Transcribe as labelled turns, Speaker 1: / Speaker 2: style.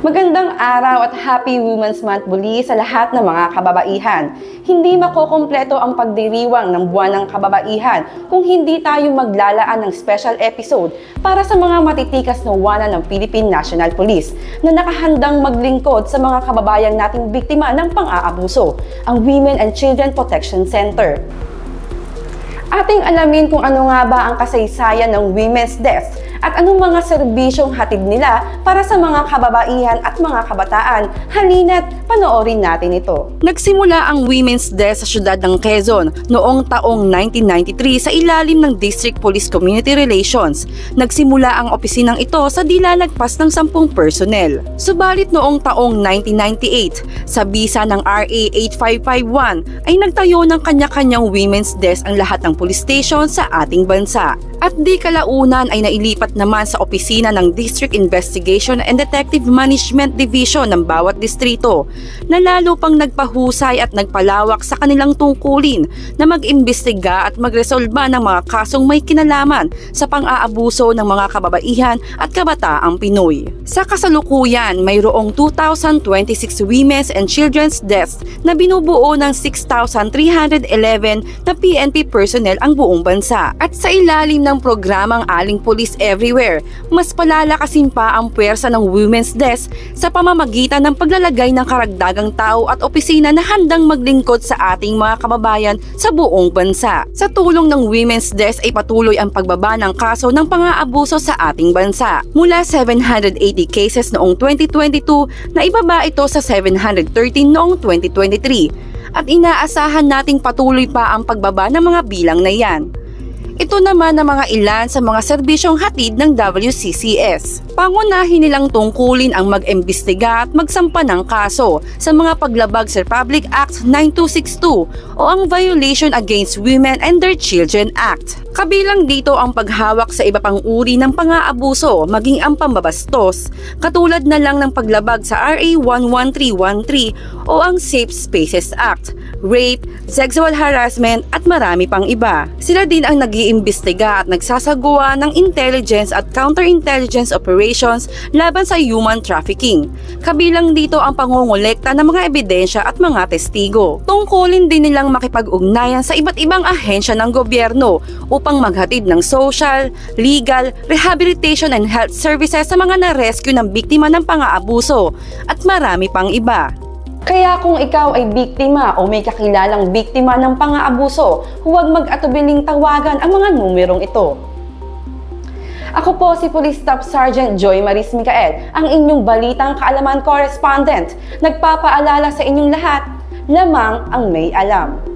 Speaker 1: Magandang araw at Happy Women's Month muli sa lahat ng mga kababaihan. Hindi makukumpleto ang pagdiriwang ng Buwan ng Kababaihan kung hindi tayo maglalaan ng special episode para sa mga matitikas na wanan ng Philippine National Police na nakahandang maglingkod sa mga kababayan nating biktima ng pang-aabuso, ang Women and Children Protection Center. Ating alamin kung ano nga ba ang kasaysayan ng Women's Desk at anong mga serbisyong hatid nila para sa mga kababaihan at mga kabataan. Halina't panoorin natin ito. Nagsimula ang Women's Desk sa syudad ng Quezon noong taong 1993 sa ilalim ng District Police Community Relations. Nagsimula ang opisinang ito sa di lalagpas ng 10 personnel. Subalit noong taong 1998, sa bisa ng RA 8551 ay nagtayo ng kanya-kanyang Women's Desk ang lahat ng police station sa ating bansa. At di kalaunan ay nailipat naman sa opisina ng District Investigation and Detective Management Division ng bawat distrito na lalo pang nagpahusay at nagpalawak sa kanilang tungkulin na mag-imbestiga at magresolba ng mga kasong may kinalaman sa pang-aabuso ng mga kababaihan at kabataang Pinoy. Sa kasalukuyan, mayroong 2,026 Women's and Children's Deaths na binubuo ng 6,311 na PNP personnel ang buong bansa. At sa ilalim ng programang Aling Police Everywhere, mas palalakasin pa ang puwersa ng Women's Desk sa pamamagitan ng paglalagay ng karagdagang tao at opisina na handang maglingkod sa ating mga kababayan sa buong bansa. Sa tulong ng Women's Desk ay patuloy ang pagbaba ng kaso ng pang-aabuso sa ating bansa. Mula 780 cases noong 2022 na ibaba ito sa 713 noong 2023 at inaasahan nating patuloy pa ang pagbaba ng mga bilang na yan. Ito naman ang mga ilan sa mga serbisyong hatid ng WCCS. Pangunahin nilang tungkulin ang mag-imbestiga at magsampa ng kaso sa mga paglabag sa Republic Act 9262 o ang Violation Against Women and Their Children Act. Kabilang dito ang paghawak sa iba pang uri ng pang-aabuso maging ang pambabastos, katulad na lang ng paglabag sa RA 11313 o ang Safe Spaces Act, rape, sexual harassment at marami pang iba. Sila din ang nag-iimbestiga at nagsasagawa ng intelligence at counterintelligence operations laban sa human trafficking. Kabilang dito ang pangongolekta ng mga ebidensya at mga testigo. Tungkulin din nilang makipag-ugnayan sa iba't ibang ahensya ng gobyerno upang maghatid ng social, legal, rehabilitation and health services sa mga na-rescue ng biktima ng pang-aabuso at marami pang iba. Kaya kung ikaw ay biktima o may kakilalang biktima ng pang-aabuso, huwag mag-atubiling tawagan ang mga numerong ito. Ako po si Police Staff Sergeant Joy Maris Micael, ang inyong balitang kaalaman correspondent. Nagpapaalala sa inyong lahat, lamang ang may alam.